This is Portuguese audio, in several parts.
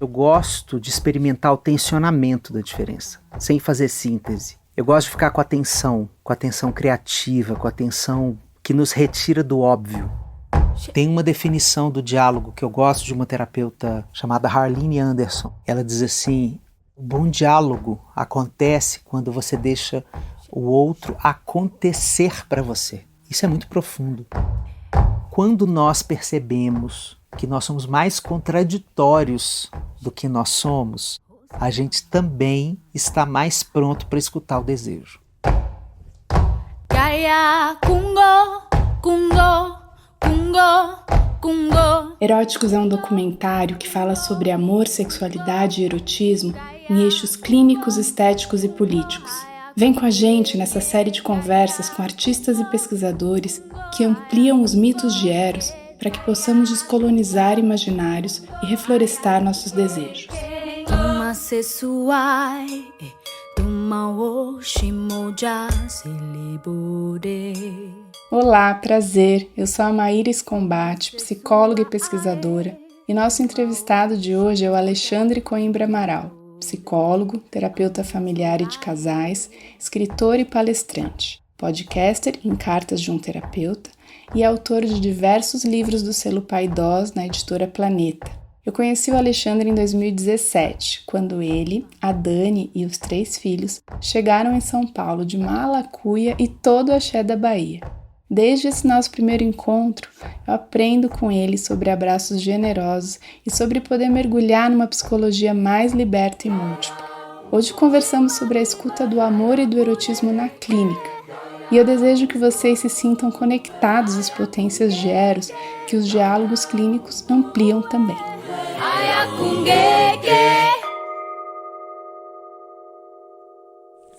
Eu gosto de experimentar o tensionamento da diferença, sem fazer síntese. Eu gosto de ficar com a atenção criativa, com a atenção que nos retira do óbvio. Tem uma definição do diálogo que eu gosto de uma terapeuta chamada Harlene Anderson. Ela diz assim: o bom diálogo acontece quando você deixa o outro acontecer para você. Isso é muito profundo. Quando nós percebemos que nós somos mais contraditórios do que nós somos, a gente também está mais pronto para escutar o desejo. Eróticos é um documentário que fala sobre amor, sexualidade e erotismo em eixos clínicos, estéticos e políticos. Vem com a gente nessa série de conversas com artistas e pesquisadores que ampliam os mitos de Eros para que possamos descolonizar imaginários e reflorestar nossos desejos. Olá, prazer! Eu sou a Maíris Combate, psicóloga e pesquisadora, e nosso entrevistado de hoje é o Alexandre Coimbra Amaral, psicólogo, terapeuta familiar e de casais, escritor e palestrante, podcaster em Cartas de um Terapeuta e autor de diversos livros do selo Paidós na editora Planeta. Eu conheci o Alexandre em 2017, quando ele, a Dani e os 3 filhos chegaram em São Paulo de mala, cuia e todo o axé da Bahia. Desde esse nosso primeiro encontro, eu aprendo com ele sobre abraços generosos e sobre poder mergulhar numa psicologia mais liberta e múltipla. Hoje conversamos sobre a escuta do amor e do erotismo na clínica. E eu desejo que vocês se sintam conectados às potências de Eros que os diálogos clínicos ampliam também.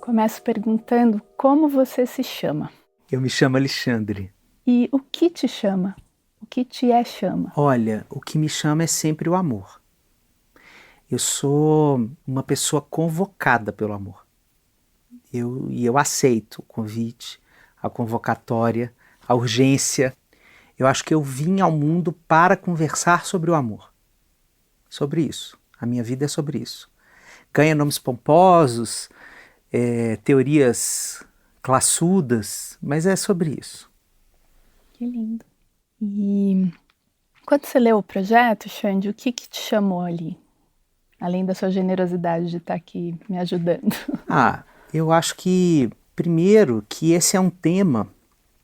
Começo perguntando como você se chama. Eu me chamo Alexandre. E o que te chama? O que te chama? Olha, o que me chama é sempre o amor. Eu sou uma pessoa convocada pelo amor. Eu aceito o convite, a convocatória, a urgência. Eu acho que eu vim ao mundo para conversar sobre o amor. Sobre isso. A minha vida é sobre isso. Ganha nomes pomposos, teorias classudas, mas é sobre isso. Que lindo. E quando você leu o projeto, Xande, o que te chamou ali? Além da sua generosidade de estar aqui me ajudando. Eu acho que, primeiro, que esse é um tema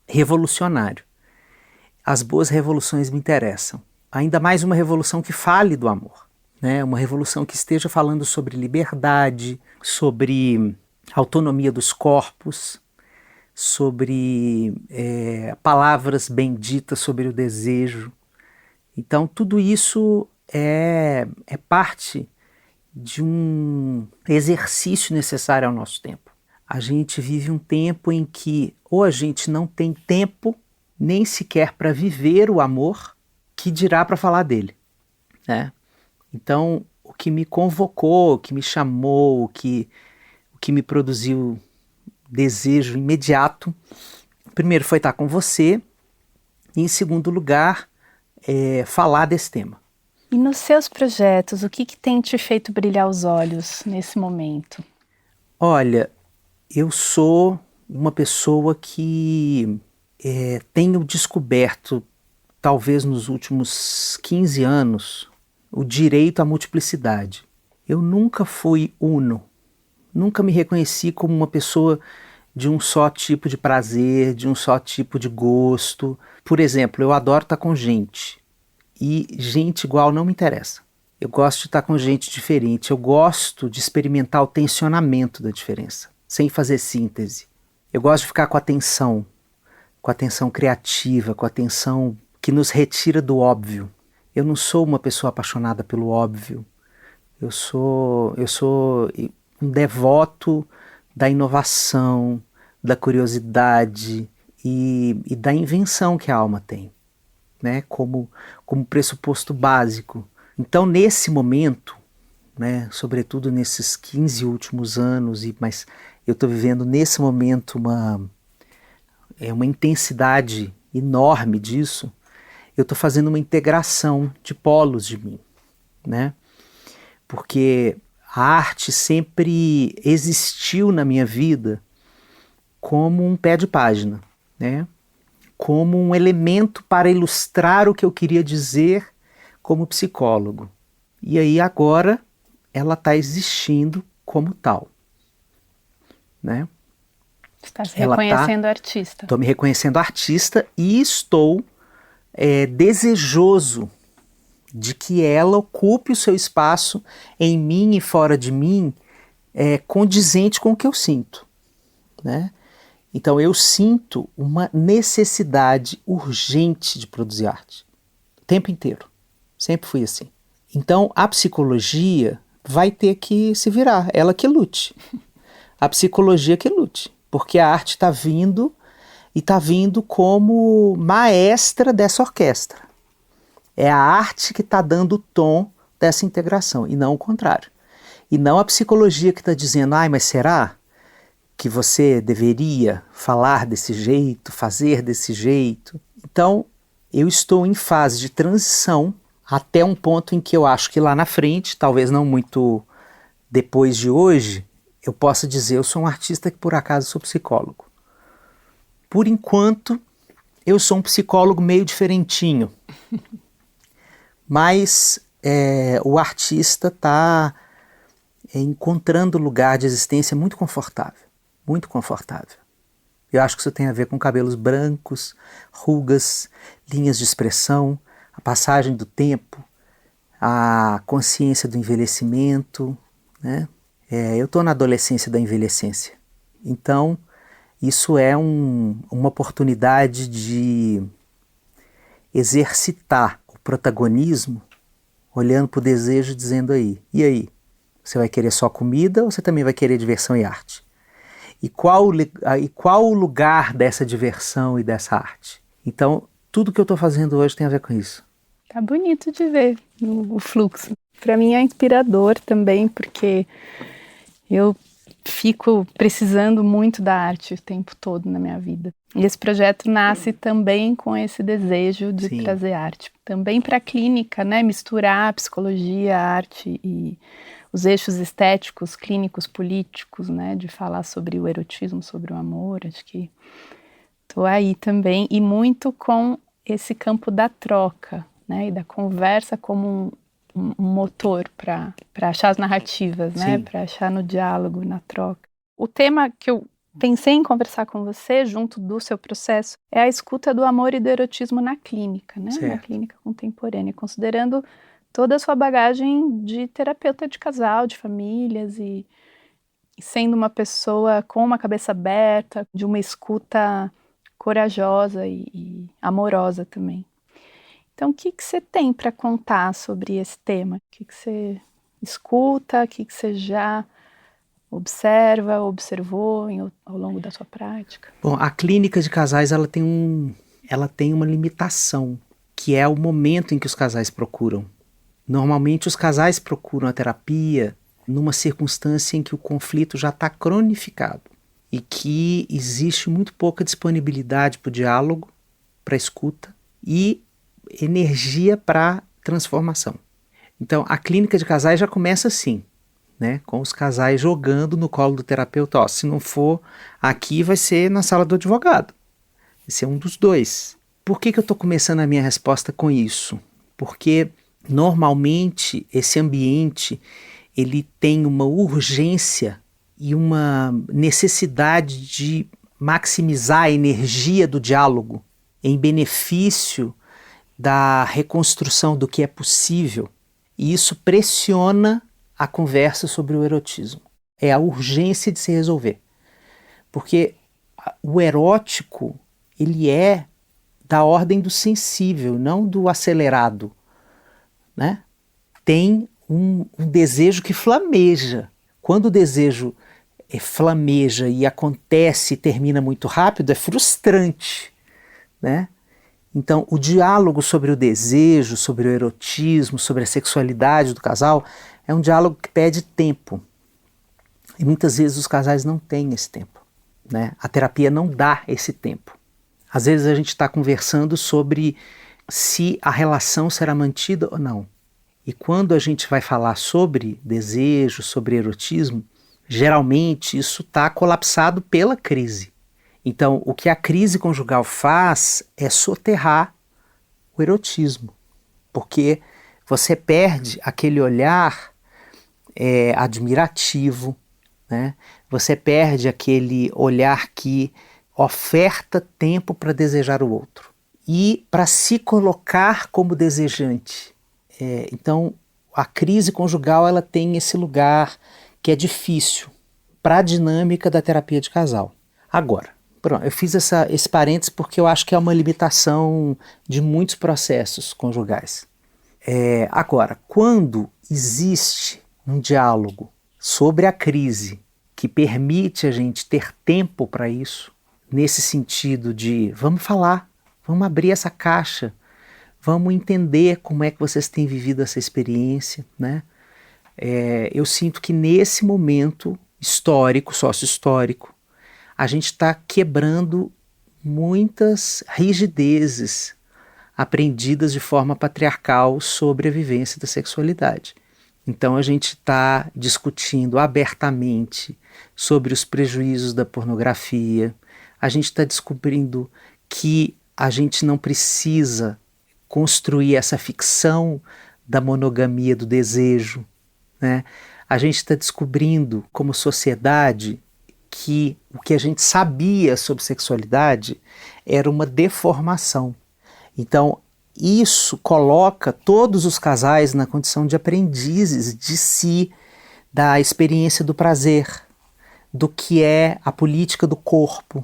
revolucionário. As boas revoluções me interessam. Ainda mais uma revolução que fale do amor, né? Uma revolução que esteja falando sobre liberdade, sobre autonomia dos corpos, sobre palavras benditas sobre o desejo. Então, tudo isso é parte de um exercício necessário ao nosso tempo. A gente vive um tempo em que ou a gente não tem tempo nem sequer para viver o amor, que dirá para falar dele, né? Então, o que me convocou, o que me chamou, o que me produziu desejo imediato, primeiro foi estar com você, e em segundo lugar, falar desse tema. E nos seus projetos, o que tem te feito brilhar os olhos nesse momento? Olha, eu sou uma pessoa que tenho descoberto, talvez nos últimos 15 anos, o direito à multiplicidade. Eu nunca fui uno, nunca me reconheci como uma pessoa de um só tipo de prazer, de um só tipo de gosto. Por exemplo, eu adoro estar com gente. E gente igual não me interessa. Eu gosto de estar com gente diferente. Eu gosto de experimentar o tensionamento da diferença, sem fazer síntese. Eu gosto de ficar com a atenção criativa, com a atenção que nos retira do óbvio. Eu não sou uma pessoa apaixonada pelo óbvio. Eu sou um devoto da inovação, da curiosidade e da invenção que a alma tem, né, como pressuposto básico. Então, nesse momento, né, sobretudo nesses 15 últimos anos, mas eu estou vivendo nesse momento uma intensidade enorme disso, eu estou fazendo uma integração de polos de mim, né? porque a arte sempre existiu na minha vida como um pé de página, né? Como um elemento para ilustrar o que eu queria dizer como psicólogo. E aí agora ela está existindo como tal, né? Está se reconhecendo artista. Estou me reconhecendo artista e estou desejoso de que ela ocupe o seu espaço em mim e fora de mim, condizente com o que eu sinto, né? Então eu sinto uma necessidade urgente de produzir arte, o tempo inteiro, sempre fui assim. Então a psicologia vai ter que se virar, ela que lute, a psicologia que lute, porque a arte está vindo e está vindo como maestra dessa orquestra. É a arte que está dando o tom dessa integração, e não o contrário. E não a psicologia que está dizendo, mas será que você deveria falar desse jeito, fazer desse jeito? Então, eu estou em fase de transição até um ponto em que eu acho que lá na frente, talvez não muito depois de hoje, eu possa dizer, eu sou um artista que por acaso sou psicólogo. Por enquanto, eu sou um psicólogo meio diferentinho. Mas o artista está encontrando lugar de existência muito confortável, muito confortável. Eu acho que isso tem a ver com cabelos brancos, rugas, linhas de expressão, a passagem do tempo, a consciência do envelhecimento, né? Eu estou na adolescência da envelhecência. Então, isso é uma oportunidade de exercitar o protagonismo, olhando para o desejo e dizendo e aí? Você vai querer só comida ou você também vai querer diversão e arte? E qual o lugar dessa diversão e dessa arte? Então, tudo que eu estou fazendo hoje tem a ver com isso. Tá bonito de ver o fluxo. Para mim é inspirador também, porque eu fico precisando muito da arte o tempo todo na minha vida. E esse projeto nasce também com esse desejo de trazer arte. Também para a clínica, né? Misturar a psicologia, a arte e os eixos estéticos, clínicos, políticos, né? De falar sobre o erotismo, sobre o amor. Acho que estou aí também. E muito com esse campo da troca, né? E da conversa como um motor para achar as narrativas, né? Para achar no diálogo, na troca. O tema que eu pensei em conversar com você, junto do seu processo, é a escuta do amor e do erotismo na clínica, né? Na clínica contemporânea, considerando toda a sua bagagem de terapeuta de casal, de famílias e sendo uma pessoa com uma cabeça aberta, de uma escuta corajosa e amorosa também. Então, o que você tem para contar sobre esse tema? O que você escuta, o que você já observou ao longo da sua prática? Bom, a clínica de casais ela tem uma limitação, que é o momento em que os casais procuram. Normalmente os casais procuram a terapia numa circunstância em que o conflito já está cronificado e que existe muito pouca disponibilidade para o diálogo, para a escuta e energia para transformação. Então a clínica de casais já começa assim, né, com os casais jogando no colo do terapeuta, se não for aqui vai ser na sala do advogado, vai ser um dos dois. Por que eu estou começando a minha resposta com isso? Porque normalmente esse ambiente ele tem uma urgência e uma necessidade de maximizar a energia do diálogo em benefício da reconstrução do que é possível, e isso pressiona a conversa sobre o erotismo. É a urgência de se resolver. Porque o erótico, ele é da ordem do sensível, não do acelerado, né? Tem um desejo que flameja. Quando o desejo flameja e acontece e termina muito rápido, é frustrante, né? Então, o diálogo sobre o desejo, sobre o erotismo, sobre a sexualidade do casal é um diálogo que pede tempo. E muitas vezes os casais não têm esse tempo, né? A terapia não dá esse tempo. Às vezes a gente está conversando sobre se a relação será mantida ou não. E quando a gente vai falar sobre desejo, sobre erotismo, geralmente isso está colapsado pela crise. Então, o que a crise conjugal faz é soterrar o erotismo, porque você perde aquele olhar admirativo, né? Você perde aquele olhar que oferta tempo para desejar o outro e para se colocar como desejante. Então, a crise conjugal ela tem esse lugar que é difícil para a dinâmica da terapia de casal. Agora, pronto, eu fiz esse parênteses porque eu acho que é uma limitação de muitos processos conjugais. Agora, quando existe um diálogo sobre a crise que permite a gente ter tempo para isso, nesse sentido de vamos falar, vamos abrir essa caixa, vamos entender como é que vocês têm vivido essa experiência, né? Eu sinto que nesse momento histórico, sócio-histórico, a gente está quebrando muitas rigidezes aprendidas de forma patriarcal sobre a vivência da sexualidade. Então a gente está discutindo abertamente sobre os prejuízos da pornografia, a gente está descobrindo que a gente não precisa construir essa ficção da monogamia do desejo, né? A gente está descobrindo como sociedade que o que a gente sabia sobre sexualidade era uma deformação. Então, isso coloca todos os casais na condição de aprendizes de si, da experiência do prazer, do que é a política do corpo.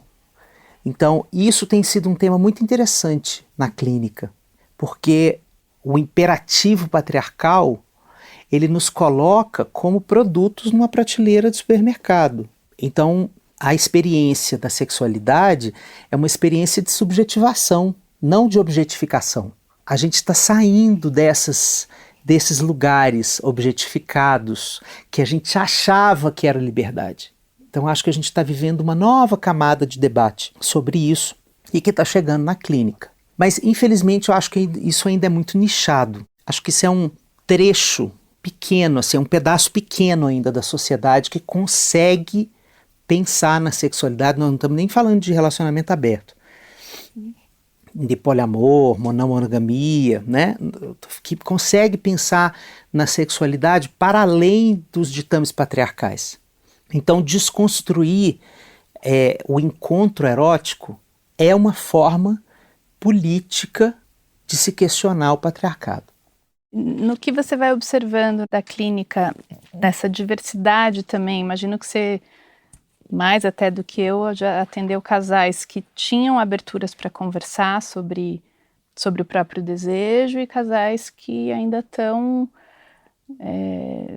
Então, isso tem sido um tema muito interessante na clínica, porque o imperativo patriarcal, ele nos coloca como produtos numa prateleira de supermercado. Então, a experiência da sexualidade é uma experiência de subjetivação, não de objetificação. A gente está saindo desses lugares objetificados que a gente achava que era liberdade. Então acho que a gente está vivendo uma nova camada de debate sobre isso e que está chegando na clínica. Mas infelizmente eu acho que isso ainda é muito nichado. Acho que isso é um trecho pequeno, assim, um pedaço pequeno ainda da sociedade que consegue pensar na sexualidade. Nós não estamos nem falando de relacionamento aberto, de poliamor, não monogamia, né? Que consegue pensar na sexualidade para além dos ditames patriarcais. Então, desconstruir o encontro erótico é uma forma política de se questionar o patriarcado. No que você vai observando da clínica, dessa diversidade também, imagino que você, mais até do que eu, já atendeu casais que tinham aberturas para conversar sobre o próprio desejo e casais que ainda estão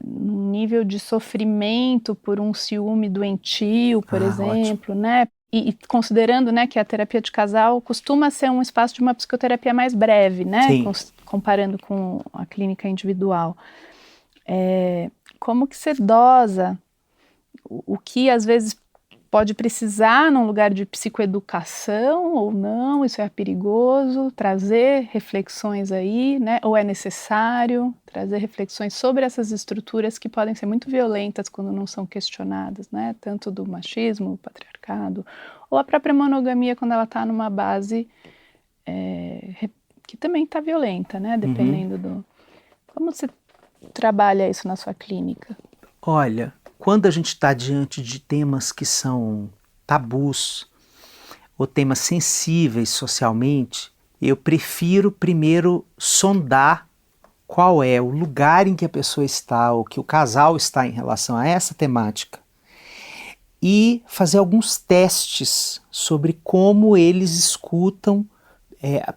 num nível de sofrimento por um ciúme doentio, por exemplo, ótimo. Né? E considerando, né, que a terapia de casal costuma ser um espaço de uma psicoterapia mais breve, né? Comparando com a clínica individual. Como que você dosa o que às vezes pode precisar num lugar de psicoeducação ou não, isso é perigoso, trazer reflexões aí, né? Ou é necessário trazer reflexões sobre essas estruturas que podem ser muito violentas quando não são questionadas, né? Tanto do machismo, o patriarcado, ou a própria monogamia quando ela está numa base que também está violenta, né? Dependendo do... Como você trabalha isso na sua clínica? Olha, quando a gente está diante de temas que são tabus ou temas sensíveis socialmente, eu prefiro primeiro sondar qual é o lugar em que a pessoa está ou que o casal está em relação a essa temática e fazer alguns testes sobre como eles escutam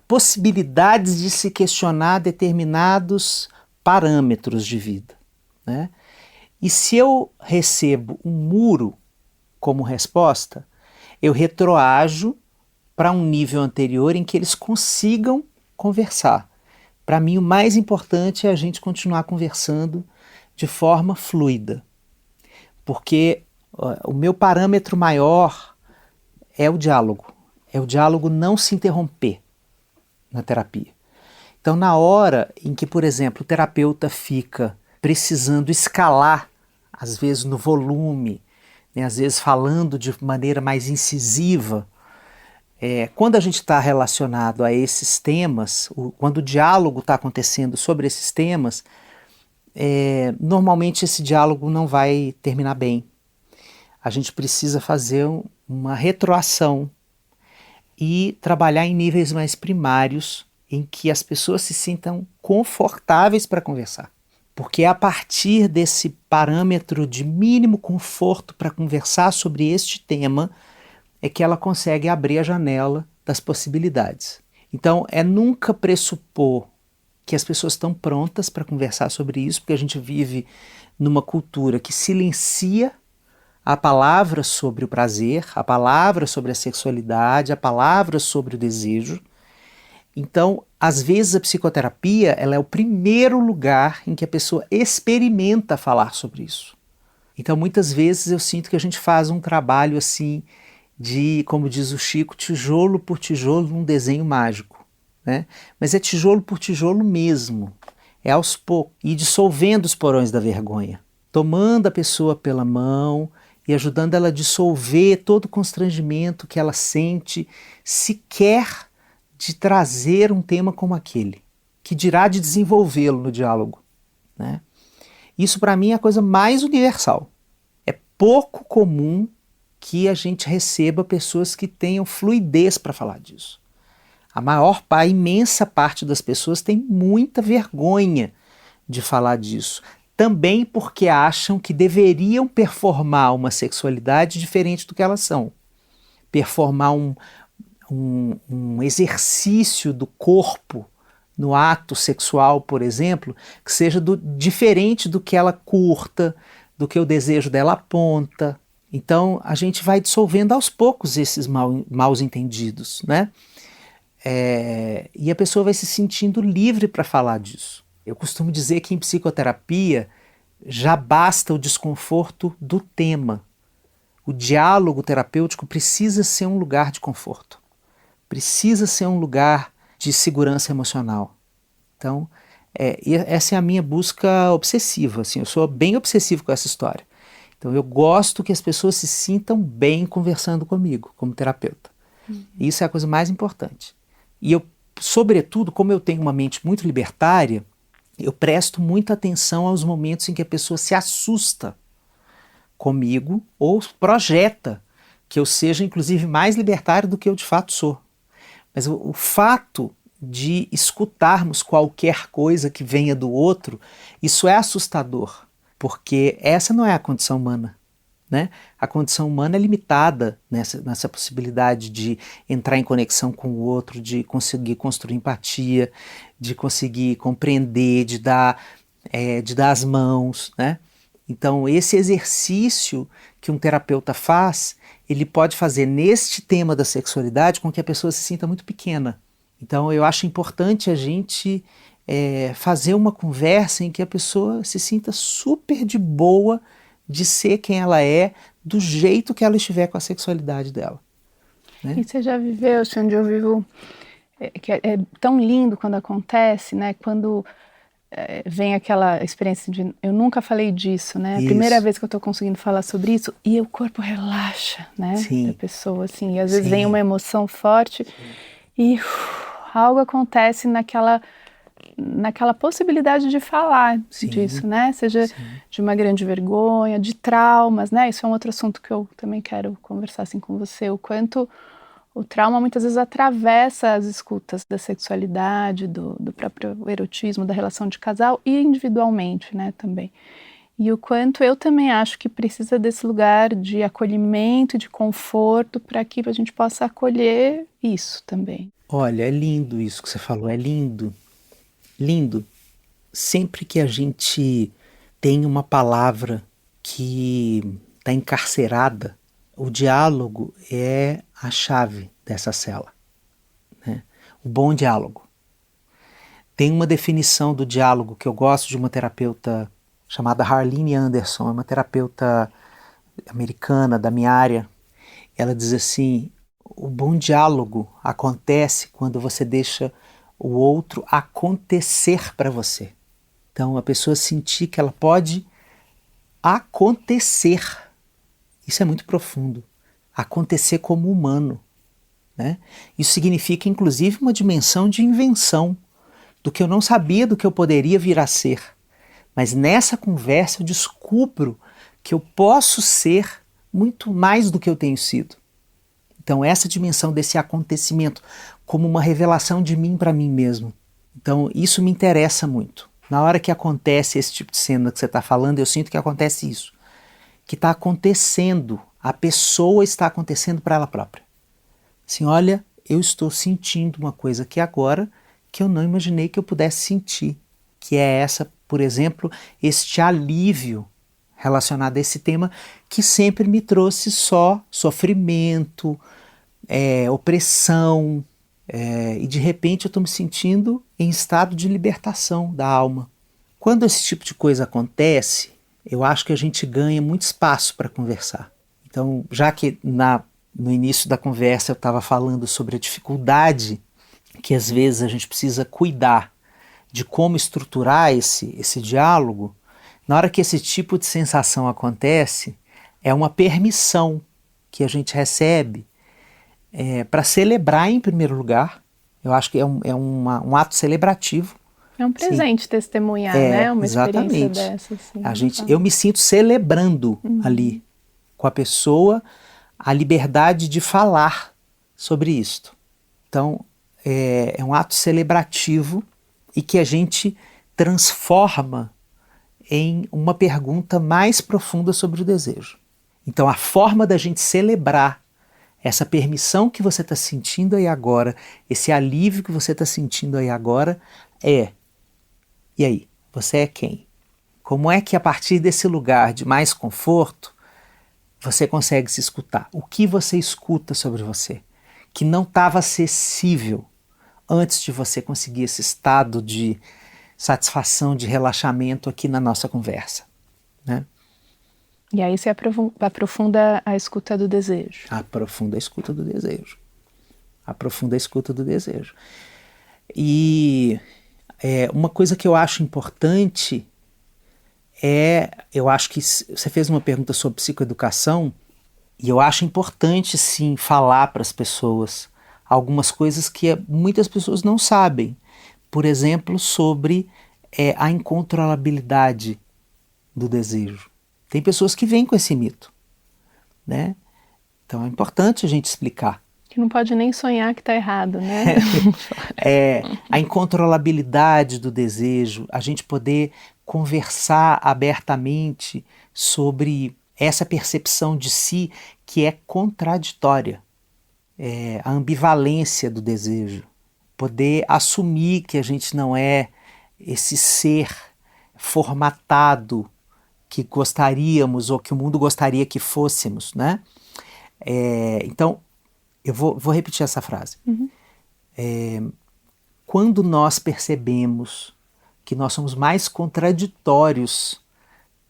possibilidades de se questionar determinados parâmetros de vida, né? E se eu recebo um muro como resposta, eu retroajo para um nível anterior em que eles consigam conversar. Para mim, o mais importante é a gente continuar conversando de forma fluida, porque o meu parâmetro maior é o diálogo não se interromper na terapia. Então, na hora em que, por exemplo, o terapeuta fica precisando escalar, às vezes no volume, né, às vezes falando de maneira mais incisiva, quando a gente está relacionado a esses temas, quando o diálogo está acontecendo sobre esses temas, normalmente esse diálogo não vai terminar bem. A gente precisa fazer uma retroação e trabalhar em níveis mais primários, em que as pessoas se sintam confortáveis para conversar. Porque é a partir desse parâmetro de mínimo conforto para conversar sobre este tema é que ela consegue abrir a janela das possibilidades. Então, nunca pressupor que as pessoas estão prontas para conversar sobre isso, porque a gente vive numa cultura que silencia a palavra sobre o prazer, a palavra sobre a sexualidade, a palavra sobre o desejo. Então, às vezes a psicoterapia ela é o primeiro lugar em que a pessoa experimenta falar sobre isso. Então, muitas vezes eu sinto que a gente faz um trabalho assim de, como diz o Chico, tijolo por tijolo num desenho mágico, né? Mas é tijolo por tijolo mesmo, é aos poucos, e dissolvendo os porões da vergonha, tomando a pessoa pela mão e ajudando ela a dissolver todo o constrangimento que ela sente sequer de trazer um tema como aquele, que dirá de desenvolvê-lo no diálogo, né? Isso para mim é a coisa mais universal. É pouco comum que a gente receba pessoas que tenham fluidez para falar disso. A imensa parte das pessoas tem muita vergonha de falar disso. Também porque acham que deveriam performar uma sexualidade diferente do que elas são. Performar um exercício do corpo no ato sexual, por exemplo, que seja diferente do que ela curta, do que o desejo dela aponta. Então a gente vai dissolvendo aos poucos esses maus entendidos, né? E a pessoa vai se sentindo livre para falar disso. Eu costumo dizer que em psicoterapia já basta o desconforto do tema. O diálogo terapêutico precisa ser um lugar de conforto. Precisa ser um lugar de segurança emocional. Então, essa é a minha busca obsessiva. Assim, eu sou bem obsessivo com essa história. Então, eu gosto que as pessoas se sintam bem conversando comigo, como terapeuta. Isso é a coisa mais importante. E eu, sobretudo, como eu tenho uma mente muito libertária, eu presto muita atenção aos momentos em que a pessoa se assusta comigo ou projeta que eu seja, inclusive, mais libertário do que eu de fato sou. Mas o fato de escutarmos qualquer coisa que venha do outro, isso é assustador, porque essa não é a condição humana, né? A condição humana é limitada nessa possibilidade de entrar em conexão com o outro, de conseguir construir empatia, de conseguir compreender, de dar as mãos, né? Então, esse exercício que um terapeuta faz, ele pode fazer neste tema da sexualidade com que a pessoa se sinta muito pequena. Então, eu acho importante a gente fazer uma conversa em que a pessoa se sinta super de boa de ser quem ela é, do jeito que ela estiver com a sexualidade dela, né? E você já viveu, onde eu vivo, que é tão lindo quando acontece, né? Quando vem aquela experiência de eu nunca falei disso, né? A primeira vez que eu estou conseguindo falar sobre isso e o corpo relaxa, né? Sim. Da pessoa, assim, e às vezes vem uma emoção forte e algo acontece naquela possibilidade de falar disso, né? Seja de uma grande vergonha, de traumas, né? Isso é um outro assunto que eu também quero conversar assim com você, o quanto o trauma muitas vezes atravessa as escutas da sexualidade, do próprio erotismo, da relação de casal e individualmente, né, também. E o quanto eu também acho que precisa desse lugar de acolhimento, de conforto, para que a gente possa acolher isso também. Olha, é lindo isso que você falou, é lindo. Lindo. Sempre que a gente tem uma palavra que está encarcerada, o diálogo é a chave dessa cela, né? O bom diálogo. Tem uma definição do diálogo que eu gosto de uma terapeuta chamada Harlene Anderson, é uma terapeuta americana da minha área. Ela diz assim: o bom diálogo acontece quando você deixa o outro acontecer para você. Então, a pessoa sentir que ela pode acontecer. Isso é muito profundo. Acontecer como humano, né? Isso significa, inclusive, uma dimensão de invenção, do que eu não sabia do que eu poderia vir a ser. Mas nessa conversa eu descubro que eu posso ser muito mais do que eu tenho sido. Então, essa dimensão desse acontecimento como uma revelação de mim para mim mesmo. Então, isso me interessa muito. Na hora que acontece esse tipo de cena que você está falando, eu sinto que acontece isso. Que está acontecendo, a pessoa está acontecendo para ela própria. Assim, olha, eu estou sentindo uma coisa aqui agora que eu não imaginei que eu pudesse sentir. Que é essa, por exemplo, este alívio relacionado a esse tema que sempre me trouxe só sofrimento, opressão, e de repente eu estou me sentindo em estado de libertação da alma. Quando esse tipo de coisa acontece, eu acho que a gente ganha muito espaço para conversar. Então, já que no início da conversa eu estava falando sobre a dificuldade que às vezes a gente precisa cuidar de como estruturar esse diálogo, na hora que esse tipo de sensação acontece, é uma permissão que a gente recebe para celebrar em primeiro lugar. Eu acho que é um ato celebrativo. É um presente testemunhar, né? Uma experiência dessa. Assim, eu me sinto celebrando ali com a pessoa a liberdade de falar sobre isto. Então, é um ato celebrativo e que a gente transforma em uma pergunta mais profunda sobre o desejo. Então, a forma da gente celebrar essa permissão que você está sentindo aí agora, esse alívio que você está sentindo aí agora e aí, você é quem? Como é que a partir desse lugar de mais conforto, você consegue se escutar? O que você escuta sobre você? Que não estava acessível antes de você conseguir esse estado de satisfação, de relaxamento aqui na nossa conversa, né? E aí você aprofunda a escuta do desejo. Aprofunda a escuta do desejo. Aprofunda a escuta do desejo. E uma coisa que eu acho importante eu acho que você fez uma pergunta sobre psicoeducação, e eu acho importante sim falar para as pessoas algumas coisas que muitas pessoas não sabem. Por exemplo, sobre a incontrolabilidade do desejo. Tem pessoas que vêm com esse mito, né? Então é importante a gente explicar. Que não pode nem sonhar que está errado, né? A incontrolabilidade do desejo, a gente poder conversar abertamente sobre essa percepção de si que é contraditória, a ambivalência do desejo, poder assumir que a gente não é esse ser formatado que gostaríamos ou que o mundo gostaria que fôssemos, né? Então, eu vou repetir essa frase. Quando nós percebemos que nós somos mais contraditórios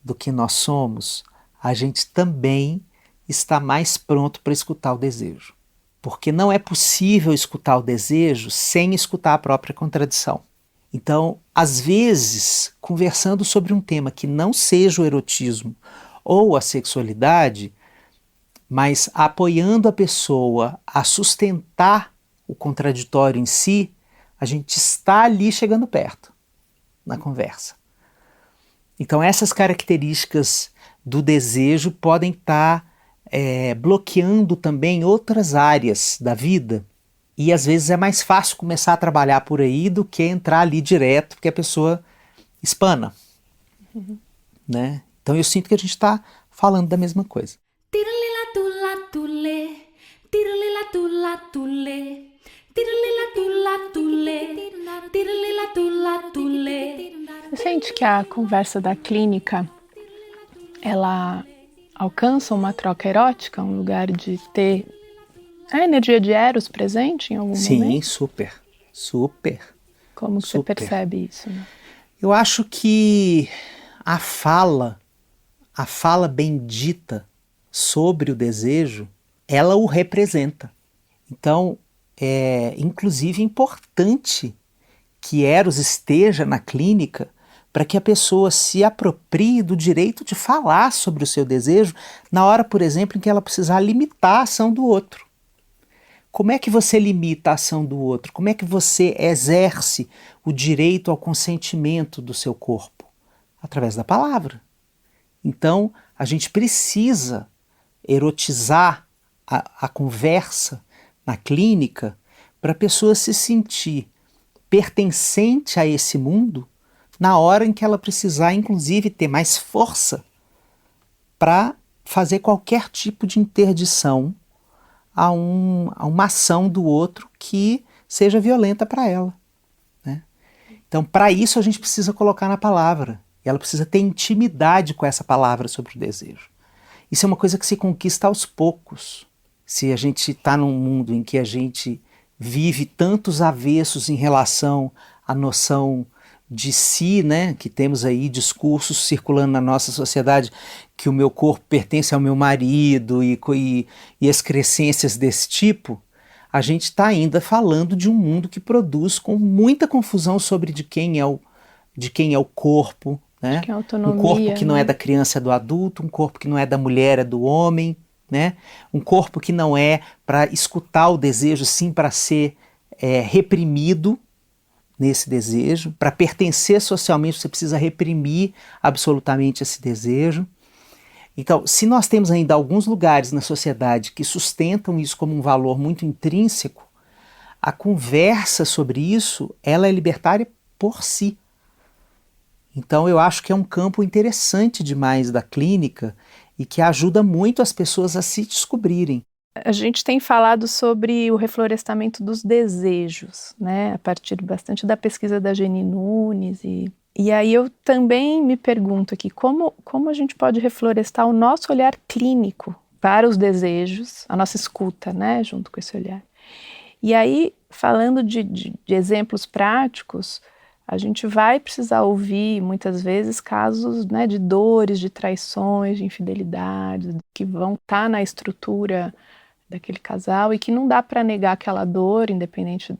do que nós somos, a gente também está mais pronto para escutar o desejo. Porque não é possível escutar o desejo sem escutar a própria contradição. Então, às vezes, conversando sobre um tema que não seja o erotismo ou a sexualidade, mas apoiando a pessoa a sustentar o contraditório em si, a gente está ali chegando perto na conversa. Então essas características do desejo podem estar bloqueando também outras áreas da vida, e às vezes é mais fácil começar a trabalhar por aí do que entrar ali direto, porque a pessoa espana. Né? Então eu sinto que a gente está falando da mesma coisa. Você sente que a conversa da clínica, ela alcança uma troca erótica, um lugar de ter a energia de Eros presente em algum momento? Sim, super. Como que você percebe isso? Né? Eu acho que a fala bendita sobre o desejo, ela o representa. Então, é inclusive importante que Eros esteja na clínica para que a pessoa se aproprie do direito de falar sobre o seu desejo na hora, por exemplo, em que ela precisar limitar a ação do outro. Como é que você limita a ação do outro? Como é que você exerce o direito ao consentimento do seu corpo? Através da palavra. Então, a gente precisa erotizar a conversa na clínica para a pessoa se sentir pertencente a esse mundo na hora em que ela precisar, inclusive, ter mais força para fazer qualquer tipo de interdição a uma ação do outro que seja violenta para ela, né? Então, para isso, a gente precisa colocar na palavra. E ela precisa ter intimidade com essa palavra sobre o desejo. Isso é uma coisa que se conquista aos poucos. Se a gente está num mundo em que a gente vive tantos avessos em relação à noção de si, né? Que temos aí discursos circulando na nossa sociedade que o meu corpo pertence ao meu marido e excrescências desse tipo, a gente está ainda falando de um mundo que produz com muita confusão sobre de quem é o corpo, né? Que é autonomia, um corpo que não né? é da criança, é do adulto, um corpo que não é da mulher, é do homem, né? Um corpo que não é para escutar o desejo, sim para ser reprimido nesse desejo. Para pertencer socialmente, você precisa reprimir absolutamente esse desejo. Então, se nós temos ainda alguns lugares na sociedade que sustentam isso como um valor muito intrínseco, a conversa sobre isso, ela é libertária por si. Então eu acho que é um campo interessante demais da clínica e que ajuda muito as pessoas a se descobrirem. A gente tem falado sobre o reflorestamento dos desejos, né, a partir bastante da pesquisa da Geni Nunes. E aí eu também me pergunto aqui, como a gente pode reflorestar o nosso olhar clínico para os desejos, a nossa escuta, né, junto com esse olhar. E aí, falando de exemplos práticos, a gente vai precisar ouvir, muitas vezes, casos, né, de dores, de traições, de infidelidades, que vão estar na estrutura daquele casal e que não dá para negar aquela dor, independente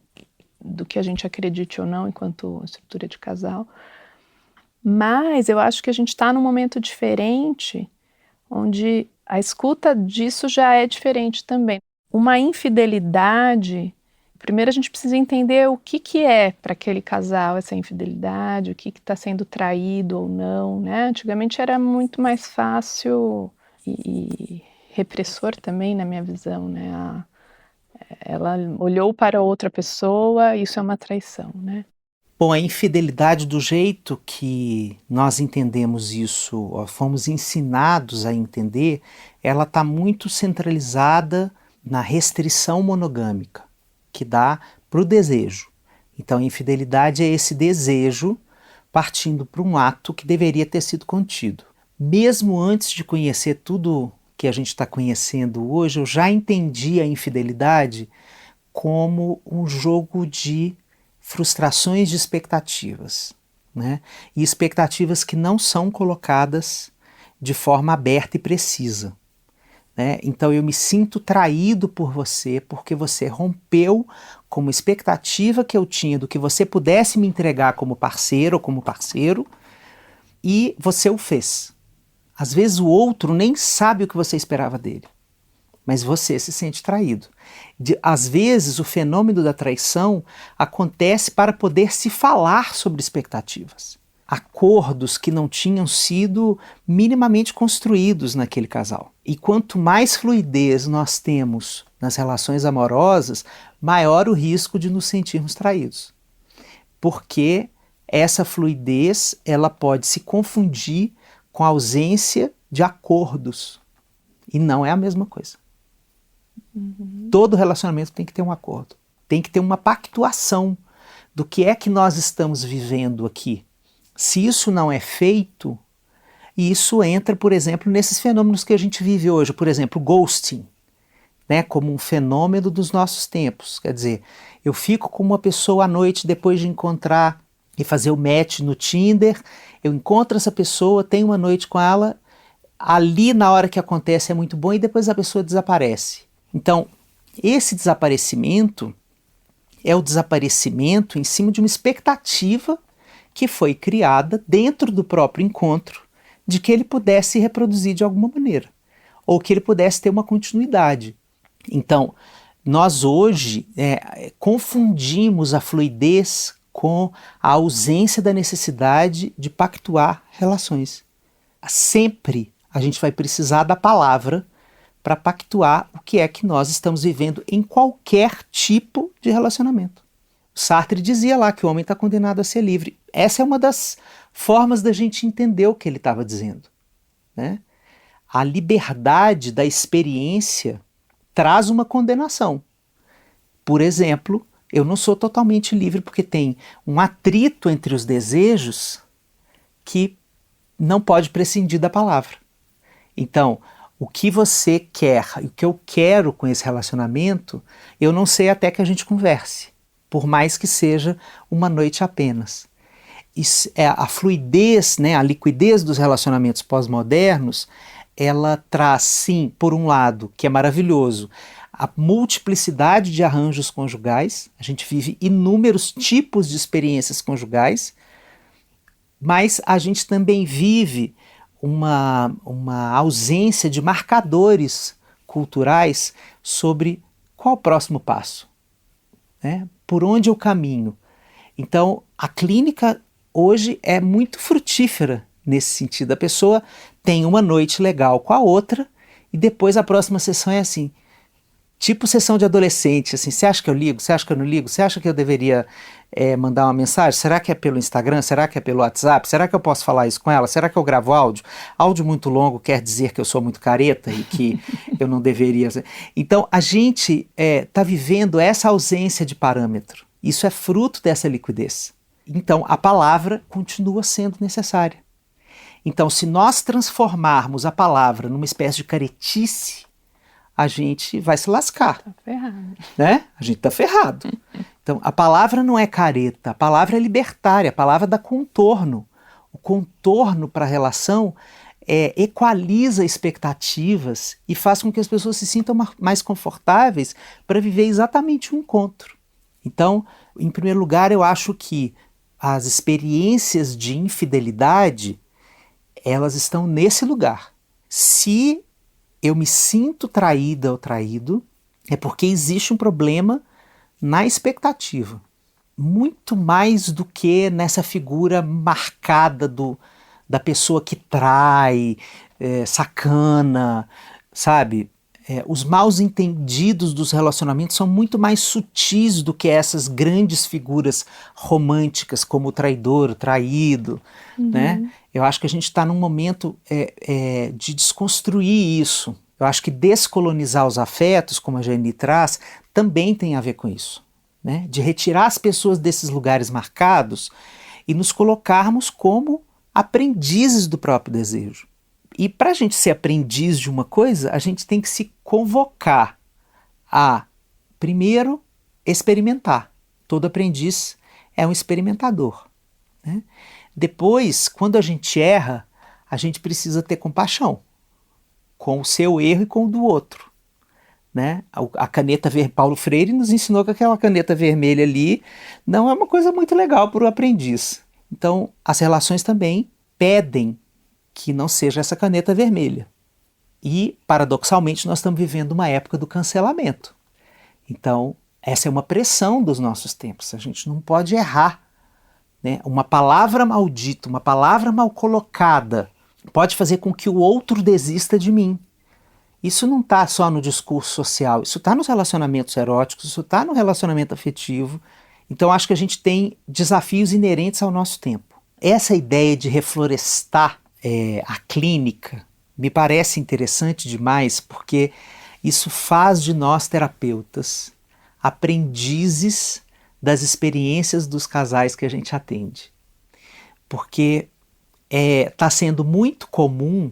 do que a gente acredite ou não, enquanto estrutura de casal. Mas eu acho que a gente está num momento diferente, onde a escuta disso já é diferente também. Uma infidelidade, primeiro a gente precisa entender o que é para aquele casal essa infidelidade, o que está sendo traído ou não, né? Antigamente era muito mais fácil e repressor também, na minha visão, né? Ela olhou para outra pessoa, isso é uma traição, né? Bom, a infidelidade, do jeito que nós entendemos isso, fomos ensinados a entender, ela está muito centralizada na restrição monogâmica, que dá para o desejo. Então a infidelidade é esse desejo partindo para um ato que deveria ter sido contido. Mesmo antes de conhecer tudo que a gente está conhecendo hoje, eu já entendi a infidelidade como um jogo de frustrações de expectativas, né? E expectativas que não são colocadas de forma aberta e precisa, né? Então eu me sinto traído por você porque você rompeu com uma expectativa que eu tinha do que você pudesse me entregar como parceiro ou como parceiro e você o fez. Às vezes o outro nem sabe o que você esperava dele, mas você se sente traído. Às vezes o fenômeno da traição acontece para poder se falar sobre expectativas. Acordos que não tinham sido minimamente construídos naquele casal. E quanto mais fluidez nós temos nas relações amorosas, maior o risco de nos sentirmos traídos. Porque essa fluidez ela pode se confundir com a ausência de acordos. E não é a mesma coisa. Todo relacionamento tem que ter um acordo. Tem que ter uma pactuação do que é que nós estamos vivendo aqui. Se isso não é feito, isso entra, por exemplo, nesses fenômenos que a gente vive hoje. Por exemplo, o ghosting, né, como um fenômeno dos nossos tempos. Quer dizer, eu fico com uma pessoa à noite depois de encontrar e fazer o match no Tinder, eu encontro essa pessoa, tenho uma noite com ela, ali na hora que acontece é muito bom e depois a pessoa desaparece. Então, esse desaparecimento, é o desaparecimento em cima de uma expectativa que foi criada dentro do próprio encontro de que ele pudesse se reproduzir de alguma maneira, ou que ele pudesse ter uma continuidade. Então, nós hoje confundimos a fluidez com a ausência da necessidade de pactuar relações. Sempre a gente vai precisar da palavra para pactuar o que é que nós estamos vivendo em qualquer tipo de relacionamento. Sartre dizia lá que o homem está condenado a ser livre. Essa é uma das formas da gente entender o que ele estava dizendo, né? A liberdade da experiência traz uma condenação. Por exemplo, eu não sou totalmente livre porque tem um atrito entre os desejos que não pode prescindir da palavra. Então, o que você quer e o que eu quero com esse relacionamento, eu não sei até que a gente converse, por mais que seja uma noite apenas. A fluidez, né, a liquidez dos relacionamentos pós-modernos, ela traz, sim, por um lado, que é maravilhoso, a multiplicidade de arranjos conjugais. A gente vive inúmeros tipos de experiências conjugais, mas a gente também vive uma ausência de marcadores culturais sobre qual o próximo passo, né? Por onde eu caminho. Então, a clínica hoje é muito frutífera nesse sentido. A pessoa tem uma noite legal com a outra e depois a próxima sessão é assim, tipo sessão de adolescente, assim, você acha que eu ligo? Você acha que eu não ligo? Você acha que eu deveria mandar uma mensagem? Será que é pelo Instagram? Será que é pelo WhatsApp? Será que eu posso falar isso com ela? Será que eu gravo áudio? Áudio muito longo quer dizer que eu sou muito careta e que eu não deveria... Então, a gente está vivendo essa ausência de parâmetro. Isso é fruto dessa liquidez. Então, a palavra continua sendo necessária. Então, se nós transformarmos a palavra numa espécie de caretice, a gente vai se lascar. Tá ferrado. Né? A gente tá ferrado. Então, a palavra não é careta, a palavra é libertária, a palavra dá contorno. O contorno para a relação equaliza expectativas e faz com que as pessoas se sintam mais confortáveis para viver exatamente o encontro. Então, em primeiro lugar, eu acho que as experiências de infidelidade, elas estão nesse lugar. Se eu me sinto traída ou traído, é porque existe um problema na expectativa. Muito mais do que nessa figura marcada da pessoa que trai, sacana, sabe? Os maus entendidos dos relacionamentos são muito mais sutis do que essas grandes figuras românticas, como o traidor, o traído, né? Eu acho que a gente está num momento de desconstruir isso. Eu acho que descolonizar os afetos, como a Jaine traz, também tem a ver com isso, né? De retirar as pessoas desses lugares marcados e nos colocarmos como aprendizes do próprio desejo. E para a gente ser aprendiz de uma coisa, a gente tem que se convocar a, primeiro, experimentar. Todo aprendiz é um experimentador, né? Depois, quando a gente erra, a gente precisa ter compaixão com o seu erro e com o do outro, né? A caneta vermelha, Paulo Freire nos ensinou que aquela caneta vermelha ali não é uma coisa muito legal para o aprendiz. Então, as relações também pedem que não seja essa caneta vermelha. E, paradoxalmente, nós estamos vivendo uma época do cancelamento. Então, essa é uma pressão dos nossos tempos. A gente não pode errar, né? Uma palavra maldita, uma palavra mal colocada, pode fazer com que o outro desista de mim. Isso não está só no discurso social, isso está nos relacionamentos eróticos, isso está no relacionamento afetivo. Então acho que a gente tem desafios inerentes ao nosso tempo. Essa ideia de reflorestar a clínica me parece interessante demais, porque isso faz de nós terapeutas aprendizes das experiências dos casais que a gente atende. Porque está sendo muito comum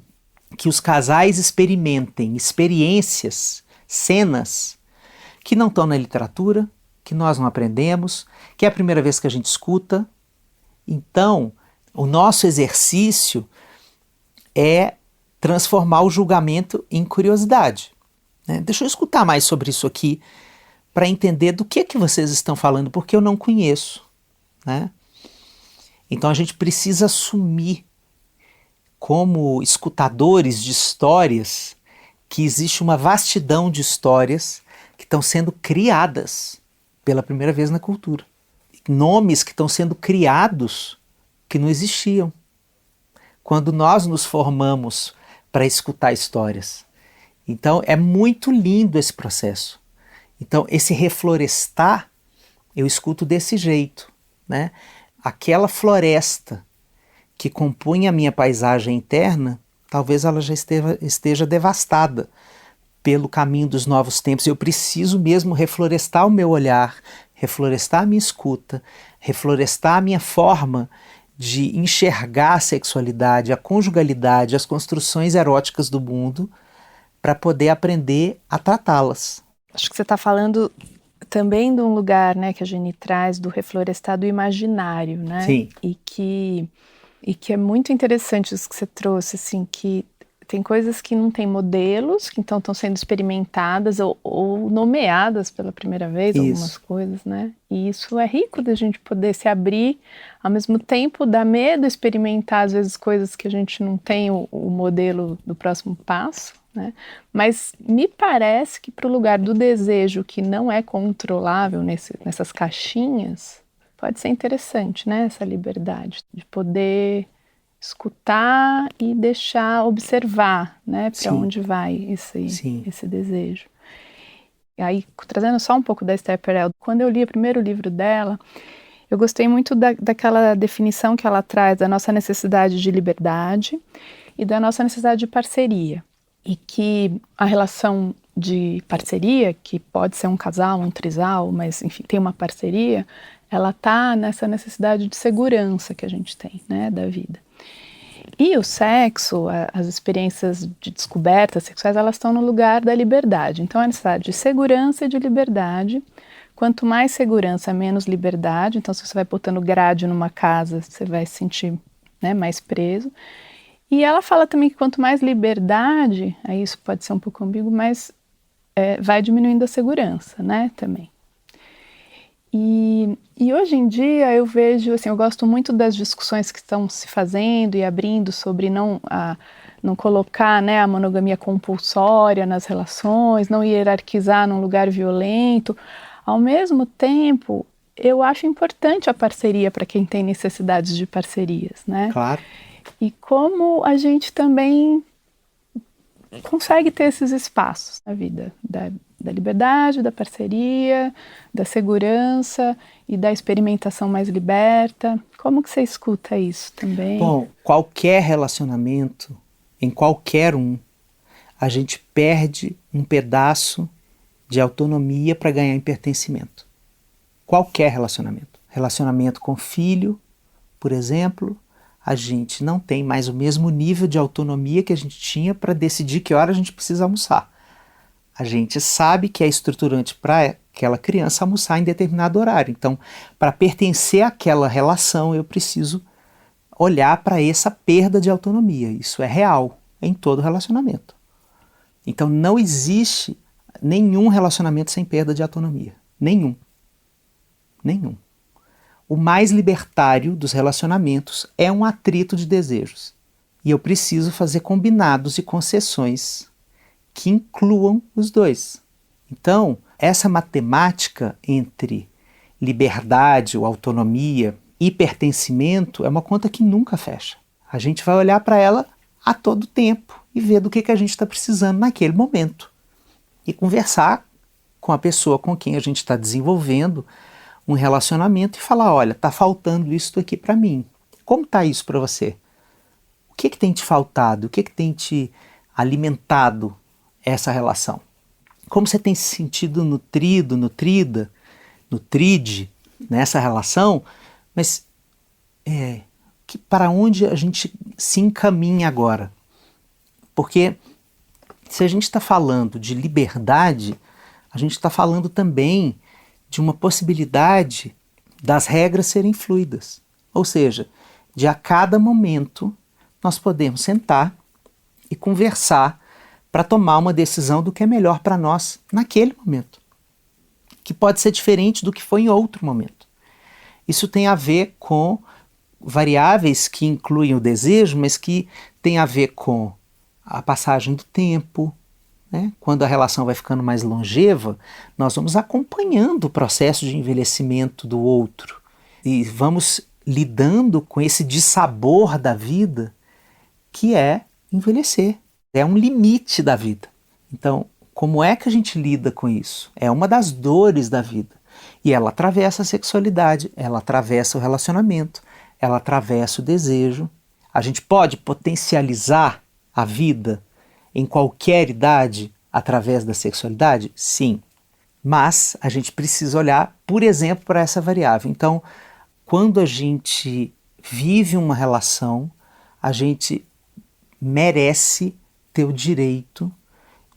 que os casais experimentem experiências, cenas, que não estão na literatura, que nós não aprendemos, que é a primeira vez que a gente escuta. Então, o nosso exercício é transformar o julgamento em curiosidade, né? Deixa eu escutar mais sobre isso aqui, para entender do que vocês estão falando, porque eu não conheço, né? Então a gente precisa assumir, como escutadores de histórias, que existe uma vastidão de histórias que estão sendo criadas pela primeira vez na cultura. Nomes que estão sendo criados que não existiam. Quando nós nos formamos para escutar histórias. Então é muito lindo esse processo. Então esse reflorestar eu escuto desse jeito, né? Aquela floresta que compunha a minha paisagem interna, talvez ela já esteja devastada pelo caminho dos novos tempos. Eu preciso mesmo reflorestar o meu olhar, reflorestar a minha escuta, reflorestar a minha forma de enxergar a sexualidade, a conjugalidade, as construções eróticas do mundo, para poder aprender a tratá-las. Acho que você está falando também de um lugar, né, que a Geni traz, do reflorestar do imaginário, né? Sim. E que é muito interessante isso que você trouxe, assim, que tem coisas que não tem modelos, que então estão sendo experimentadas ou nomeadas pela primeira vez, algumas coisas, né? E isso é rico da gente poder se abrir, ao mesmo tempo dá medo experimentar, às vezes, coisas que a gente não tem o modelo do próximo passo, né? Mas me parece que para o lugar do desejo que não é controlável nessas caixinhas, pode ser interessante, né? Essa liberdade de poder escutar e deixar observar, né, para onde vai esse desejo. E aí, trazendo só um pouco da Esther Perel, quando eu li o primeiro livro dela, eu gostei muito daquela definição que ela traz da nossa necessidade de liberdade e da nossa necessidade de parceria. E que a relação de parceria, que pode ser um casal, um trisal, mas enfim, tem uma parceria, ela está nessa necessidade de segurança que a gente tem, né, da vida. E o sexo, as experiências de descobertas sexuais, elas estão no lugar da liberdade. Então, a necessidade de segurança e de liberdade. Quanto mais segurança, menos liberdade. Então, se você vai botando grade numa casa, você vai se sentir, né, mais preso. E ela fala também que quanto mais liberdade, aí isso pode ser um pouco ambíguo, mas vai diminuindo a segurança, né, também. E hoje em dia eu vejo, assim, eu gosto muito das discussões que estão se fazendo e abrindo sobre não colocar, né, a monogamia compulsória nas relações, não hierarquizar num lugar violento. Ao mesmo tempo, eu acho importante a parceria para quem tem necessidades de parcerias, né? Claro. E como a gente também consegue ter esses espaços na vida da liberdade, da parceria, da segurança e da experimentação mais liberta. Como que você escuta isso também? Bom, qualquer relacionamento, em qualquer a gente perde um pedaço de autonomia para ganhar em pertencimento. Qualquer relacionamento. Relacionamento com filho, por exemplo, a gente não tem mais o mesmo nível de autonomia que a gente tinha para decidir que hora a gente precisa almoçar. A gente sabe que é estruturante para aquela criança almoçar em determinado horário. Então, para pertencer àquela relação, eu preciso olhar para essa perda de autonomia. Isso é real em todo relacionamento. Então, não existe nenhum relacionamento sem perda de autonomia. Nenhum. Nenhum. O mais libertário dos relacionamentos é um atrito de desejos. E eu preciso fazer combinados e concessões que incluam os dois. Então, essa matemática entre liberdade ou autonomia e pertencimento é uma conta que nunca fecha. A gente vai olhar para ela a todo tempo e ver do que a gente está precisando naquele momento. E conversar com a pessoa com quem a gente está desenvolvendo um relacionamento e falar, olha, está faltando isso aqui para mim. Como está isso para você? O que tem te faltado? O que tem te alimentado essa relação? Como você tem se sentido nutrido, nutrida, nutride nessa relação? Mas para onde a gente se encaminha agora? Porque se a gente está falando de liberdade, a gente está falando também de uma possibilidade das regras serem fluidas. Ou seja, de a cada momento nós podemos sentar e conversar para tomar uma decisão do que é melhor para nós naquele momento. que pode ser diferente do que foi em outro momento. Isso tem a ver com variáveis que incluem o desejo, mas que tem a ver com a passagem do tempo, né? Quando a relação vai ficando mais longeva, nós vamos acompanhando o processo de envelhecimento do outro e vamos lidando com esse dissabor da vida que é envelhecer. É um limite da vida. Então, como é que a gente lida com isso? É uma das dores da vida. E ela atravessa a sexualidade, ela atravessa o relacionamento, ela atravessa o desejo. A gente pode potencializar a vida em qualquer idade através da sexualidade? Sim. Mas a gente precisa olhar, por exemplo, para essa variável. Então, quando a gente vive uma relação, a gente merece ter o direito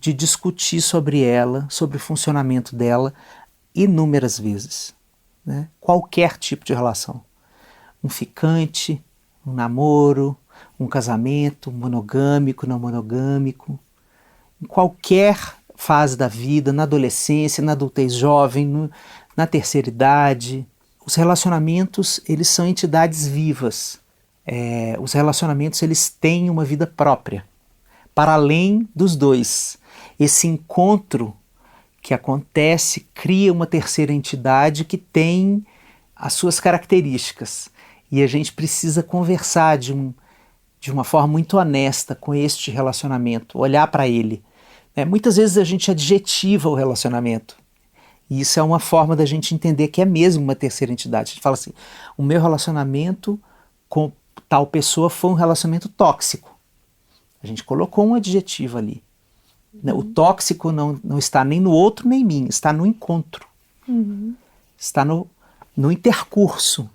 de discutir sobre ela, sobre o funcionamento dela, inúmeras vezes, né? Qualquer tipo de relação. Um ficante, um namoro, um casamento, monogâmico, não monogâmico, em qualquer fase da vida, na adolescência, na adultez jovem, na terceira idade. Os relacionamentos, eles são entidades vivas. Os relacionamentos, eles têm uma vida própria, para além dos dois. Esse encontro que acontece cria uma terceira entidade que tem as suas características. E a gente precisa conversar de uma forma muito honesta com este relacionamento, olhar para ele. Muitas vezes a gente adjetiva o relacionamento. E isso é uma forma da gente entender que é mesmo uma terceira entidade. A gente fala assim, o meu relacionamento com tal pessoa foi um relacionamento tóxico. A gente colocou um adjetivo ali. O tóxico não está nem no outro nem em mim, está no encontro. Está no intercurso,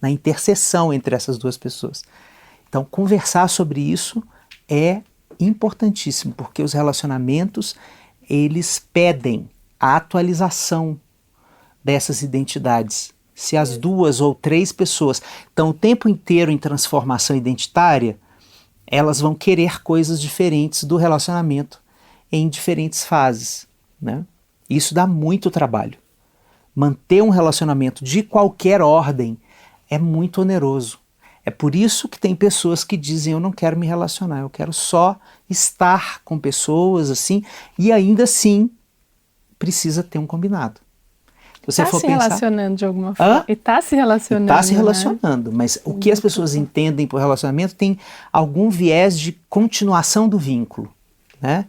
na interseção entre essas duas pessoas. Então, conversar sobre isso é importantíssimo, porque os relacionamentos, eles pedem a atualização dessas identidades. Se as 2 ou 3 pessoas estão o tempo inteiro em transformação identitária, elas vão querer coisas diferentes do relacionamento em diferentes fases, né? Isso dá muito trabalho. Manter um relacionamento de qualquer ordem é muito oneroso. É por isso que tem pessoas que dizem, eu não quero me relacionar, eu quero só estar com pessoas assim, e ainda assim precisa ter um combinado. Está se relacionando de alguma forma. E está se relacionando. Está se relacionando, né? Mas o que as pessoas entendem por relacionamento tem algum viés de continuação do vínculo, né?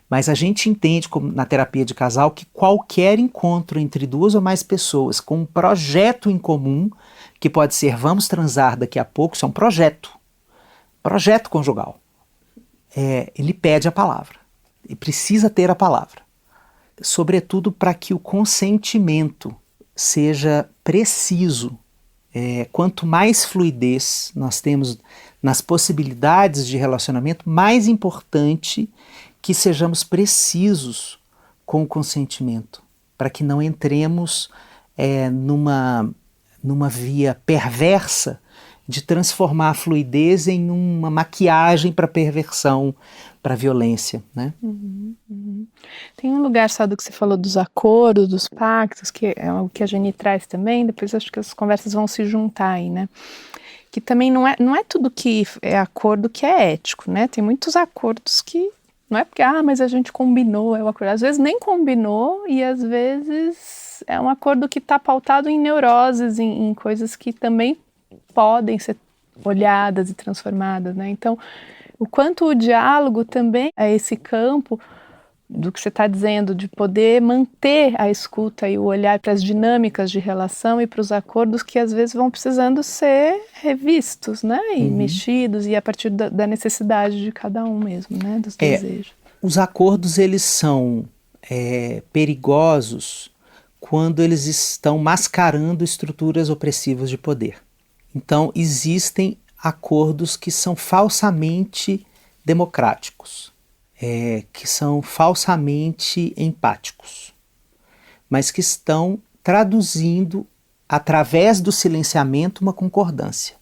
Mas a gente entende, como na terapia de casal, que qualquer encontro entre 2 ou mais pessoas com um projeto em comum, que pode ser vamos transar daqui a pouco, isso é um projeto conjugal. Ele pede a palavra, e precisa ter a palavra. Sobretudo para que o consentimento seja preciso. Quanto mais fluidez nós temos nas possibilidades de relacionamento, mais importante que sejamos precisos com o consentimento, para que não entremos numa via perversa de transformar a fluidez em uma maquiagem para perversão, para violência, né? Tem um lugar só do que você falou dos acordos, dos pactos, que é o que a Geni traz também, depois acho que as conversas vão se juntar aí, né? Que também não é tudo que é acordo que é ético, né? Tem muitos acordos que não é porque, mas a gente combinou, é o acordo. Às vezes nem combinou e às vezes é um acordo que está pautado em neuroses, em coisas que também podem ser olhadas e transformadas, né? Então, o quanto o diálogo também é esse campo do que você está dizendo, de poder manter a escuta e o olhar para as dinâmicas de relação e para os acordos que às vezes vão precisando ser revistos, né? E mexidos, e a partir da necessidade de cada um mesmo, né? Dos desejos. Os acordos, eles são perigosos quando eles estão mascarando estruturas opressivas de poder. Então, existem acordos que são falsamente democráticos, que são falsamente empáticos, mas que estão traduzindo, através do silenciamento, uma concordância.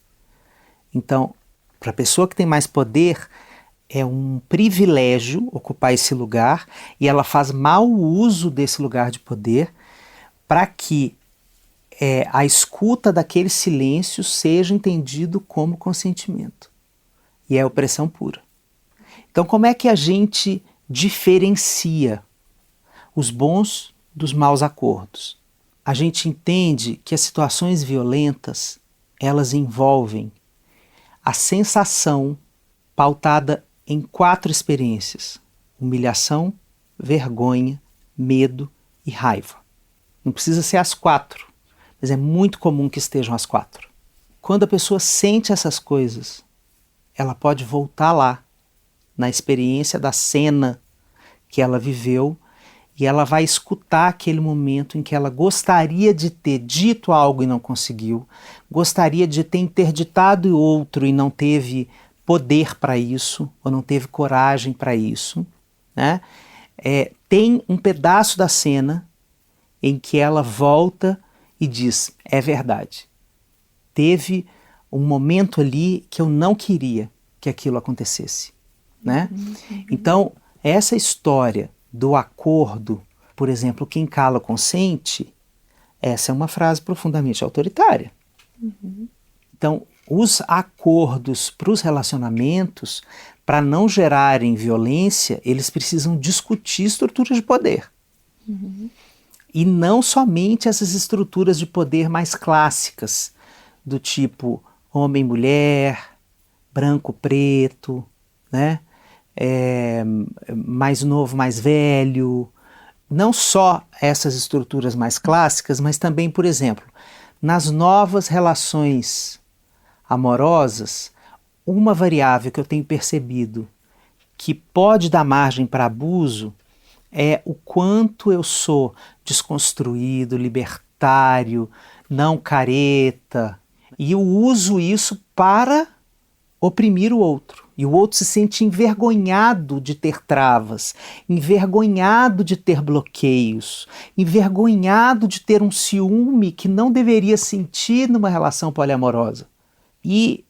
Então, para a pessoa que tem mais poder, é um privilégio ocupar esse lugar, e ela faz mau uso desse lugar de poder para que a escuta daquele silêncio seja entendido como consentimento. E é opressão pura. Então, como é que a gente diferencia os bons dos maus acordos? A gente entende que as situações violentas, elas envolvem a sensação pautada em 4 experiências: humilhação, vergonha, medo e raiva. Não precisa ser as 4, mas é muito comum que estejam as 4. Quando a pessoa sente essas coisas, ela pode voltar lá, na experiência da cena que ela viveu, e ela vai escutar aquele momento em que ela gostaria de ter dito algo e não conseguiu, gostaria de ter interditado outro e não teve poder para isso, ou não teve coragem para isso, né? Tem um pedaço da cena em que ela volta e diz: é verdade, teve um momento ali que eu não queria que aquilo acontecesse, né? Então, essa história do acordo, por exemplo, quem cala consente, essa é uma frase profundamente autoritária. Então, os acordos para os relacionamentos, para não gerarem violência, eles precisam discutir estruturas de poder. E não somente essas estruturas de poder mais clássicas, do tipo homem-mulher, branco-preto, né? Mais novo, mais velho. Não só essas estruturas mais clássicas, mas também, por exemplo, nas novas relações amorosas, uma variável que eu tenho percebido que pode dar margem para abuso é o quanto eu sou desconstruído, libertário, não careta, e eu uso isso para oprimir o outro. E o outro se sente envergonhado de ter travas, envergonhado de ter bloqueios, envergonhado de ter um ciúme que não deveria sentir numa relação poliamorosa. E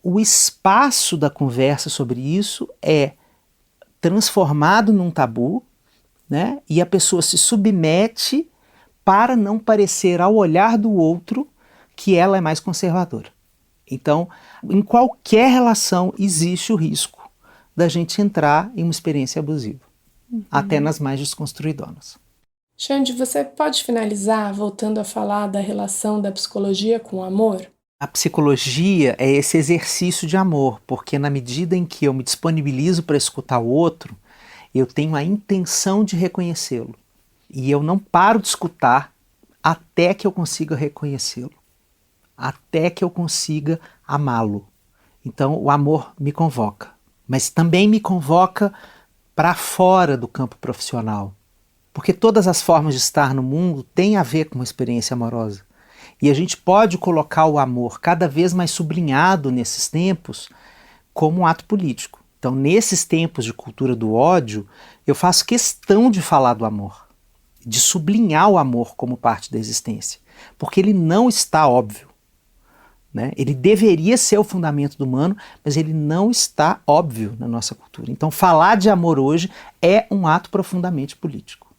o espaço da conversa sobre isso é transformado num tabu, né? E a pessoa se submete para não parecer ao olhar do outro que ela é mais conservadora. Então, em qualquer relação existe o risco da gente entrar em uma experiência abusiva, até nas mais desconstruidonas. Xande, você pode finalizar voltando a falar da relação da psicologia com o amor? A psicologia é esse exercício de amor, porque na medida em que eu me disponibilizo para escutar o outro, eu tenho a intenção de reconhecê-lo. E eu não paro de escutar até que eu consiga reconhecê-lo, até que eu consiga amá-lo. Então o amor me convoca, mas também me convoca para fora do campo profissional, porque todas as formas de estar no mundo têm a ver com uma experiência amorosa. E a gente pode colocar o amor cada vez mais sublinhado nesses tempos como um ato político. Então, nesses tempos de cultura do ódio, eu faço questão de falar do amor, de sublinhar o amor como parte da existência, porque ele não está óbvio, né? Ele deveria ser o fundamento do humano, mas ele não está óbvio na nossa cultura. Então, falar de amor hoje é um ato profundamente político.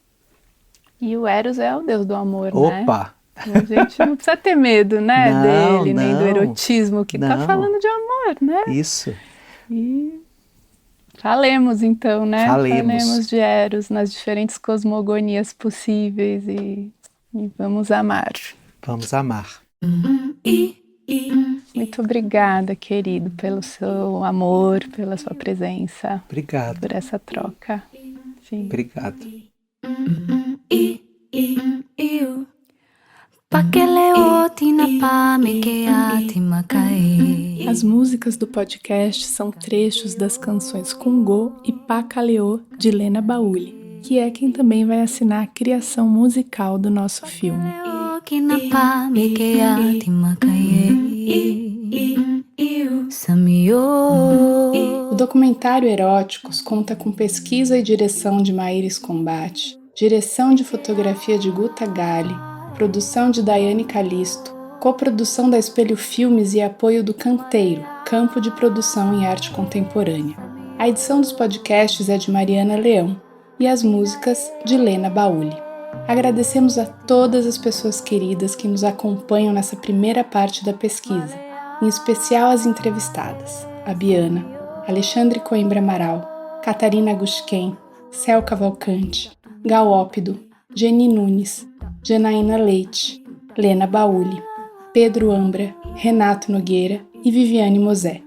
E o Eros é o deus do amor, né? Opa! A gente não precisa ter medo, né, dele, nem do erotismo, que tá falando de amor, né? Isso. E falemos então, né? Falemos de Eros nas diferentes cosmogonias possíveis e vamos amar. Vamos amar. Muito obrigada, querido, pelo seu amor, pela sua presença. Obrigado. Por essa troca. Sim. Obrigado. As músicas do podcast são trechos das canções Kungô e Pacaleô, de Lena Bauli, que é quem também vai assinar a criação musical do nosso filme. O documentário Eróticos conta com pesquisa e direção de Maíris Combate, direção de fotografia de Guta Galli, produção de Daiane Calisto, coprodução da Espelho Filmes e apoio do Canteiro, campo de produção em arte contemporânea. A edição dos podcasts é de Mariana Leão e as músicas de Lena Bauli. Agradecemos a todas as pessoas queridas que nos acompanham nessa primeira parte da pesquisa, em especial as entrevistadas, a Biana, Alexandre Coimbra Amaral, Catarina Gushken, Céu Cavalcante, Gal Ópido, Geni Nunes, Janaína Leite, Lena Bauli, Pedro Ambra, Renato Nogueira e Viviane Mosé.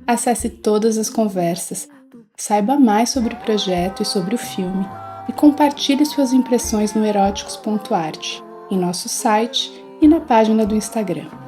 Acesse todas as conversas, saiba mais sobre o projeto e sobre o filme e compartilhe suas impressões no eróticos.art, em nosso site e na página do Instagram.